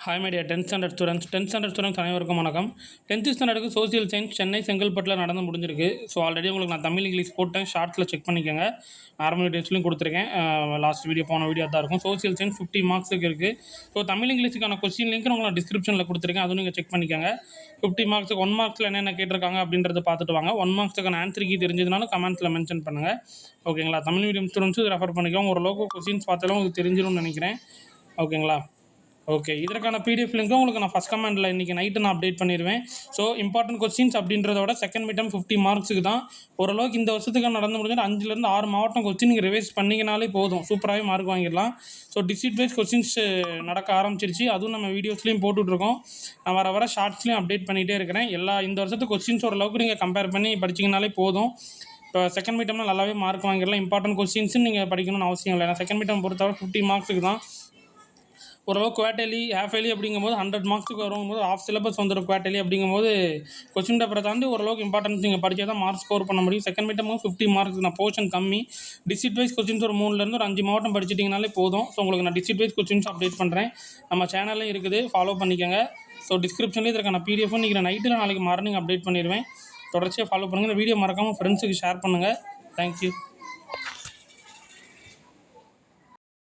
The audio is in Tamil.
Hi my dear 10th standard students அனைவருக்கும் வணக்கம். 10th ஸ்டாண்டர்டுக்கு சோசியல் சயின்ஸ் சென்னை செங்கல்பட்டில் நடந்து முடிஞ்சிருக்கு. ஸோ ஆல்ரெடி உங்களுக்கு நான் தமிழ் இங்கிலீஷ் போட்டேன், ஷார்ட்ஸில் செக் பண்ணிக்கோங்க. நார்மல் வீடியோஸ்லையும் கொடுத்துருக்கேன். லாஸ்ட் வீடியோ போன வீடியோ தான் இருக்கும். சோசியல் சயின்ஸ் 50 மார்க்ஸுக்கு இருக்குது. ஸோ தமிழ் இங்கிலீஷுக்கான கொஸ்டின் லிங்க் உங்களுக்கு நான் டிஸ்கிரிப்ஷனில் கொடுத்துருக்கேன், அதுவும் நீங்கள் செக் பண்ணிக்கோங்க. 50 மார்க்ஸுக்கு 1 மார்க்ஸில் என்னென்ன கேட்டிருக்காங்க அப்படின்றத பார்த்துட்டு வாங்க. 1 மார்க்ஸுக்கான ஆன்சர் கீ தெரிஞ்சதுனாலும் கமெண்ட்ஸில் மென்ஷன் பண்ணுங்கள். ஓகேங்களா? தமிழ் மீடியம் ஸ்டூடெண்ட்ஸும் ரெஃபர் பண்ணிக்கோங்க. ஓரளவுக்கு கொஸ்டின்ஸ் பார்த்தாலும் உங்களுக்கு தெரிஞ்சிடும்னு நினைக்கிறேன். ஓகேங்களா? ஓகே, இதற்கான பிடிஎஃப் லிங்க்கும் உங்களுக்கு நான் ஃபஸ்ட் கமெண்டில் இன்றைக்கி நைட்டு நான் அப்டேட் பண்ணிடுவேன். ஸோ இம்பார்ட்டன்ட் கொஸ்டின்ஸ் அப்படின்றதோட செகண்ட் மிட்டம் 50 மார்க்ஸுக்கு தான். ஓரளவுக்கு இந்த வருஷத்துக்கு நடந்து முடிஞ்சது 5லேருந்து 6 மாவட்டம் கொஸ்டின் நீங்கள் ரிவைஸ் பண்ணிங்கனாலே போதும், சூப்பராகவே மார்க் வாங்கிடலாம். ஸோ டிஸ்ட்ரிக்ட் வைஸ் கொஸ்டின்ஸ் நடக்க ஆரம்பிச்சிருச்சு. அதுவும் நம்ம வீடியோஸ்லையும் போட்டுட்ருக்கோம். நான் வர ஷார்ட்ஸ்லையும் அப்டேட் பண்ணிகிட்டே இருக்கிறேன். இந்த வருஷத்துக்கு கொஸ்டின்ஸ் ஓரளவுக்கு நீங்கள் கம்பேர் பண்ணி படிச்சிங்கனாலே போதும். இப்போ செகண்ட் மிட்டம்னா நல்லாவே மார்க் வாங்கிடலாம். இம்பார்ட்டன்ட் கொஸ்டின்ஸும் நீங்கள் படிக்கணும்னு அவசியம் இல்லை. ஏன்னா செகண்ட் மிட்டம் பொறுத்தவரை 50 மார்க்ஸுக்கு தான். ஓரளவு குவார்டர்லி ஹாஃப் இயர்லி அப்படிங்கும்போது 100 மார்க்ஸுக்கு வரும்போது ஆஃப் சிலபஸ் வந்துடும். குவார்டர்லி அப்படிங்கும்போது கொஸ்டின் பேப்பரை தாண்டி ஓரளவுக்கு இம்பார்ட்டன்ஸ் நீங்கள் படித்தா தான் மார்க் ஸ்கோர் பண்ண முடியும். செகண்ட் மிட்டம் 50 மார்க்ஸ் நான் போர்ஷன் கம்மி. டிஸ்ட்ரிக்ட் வைஸ் கொஸ்டின்ஸ் ஒரு 3லேருந்து ஒரு 5 மாவட்டம் படிச்சிட்டிங்கனாலே போதும். ஸோ உங்களுக்கு நான் டிஸ்ட்ரிக்ட் வைஸ் கொஸ்டின்ஸ் அப்டேட் பண்ணுறேன். நம்ம சேனலில் இருக்குது, ஃபாலோ பண்ணிக்கோங்க. ஸோ டிஸ்கிரிப்ஷன்லேயே இதற்கான பிடிஎஃப் இன்றைக்கி நைட்டில் நாளைக்கு மார்னிங் அப்டேட் பண்ணிடுவேன். தொடர்ச்சியாக ஃபாலோ பண்ணுங்கள். இந்த வீடியோ மறக்காமல் ஃப்ரெண்ட்ஸுக்கு ஷேர் பண்ணுங்கள். தேங்க்யூ.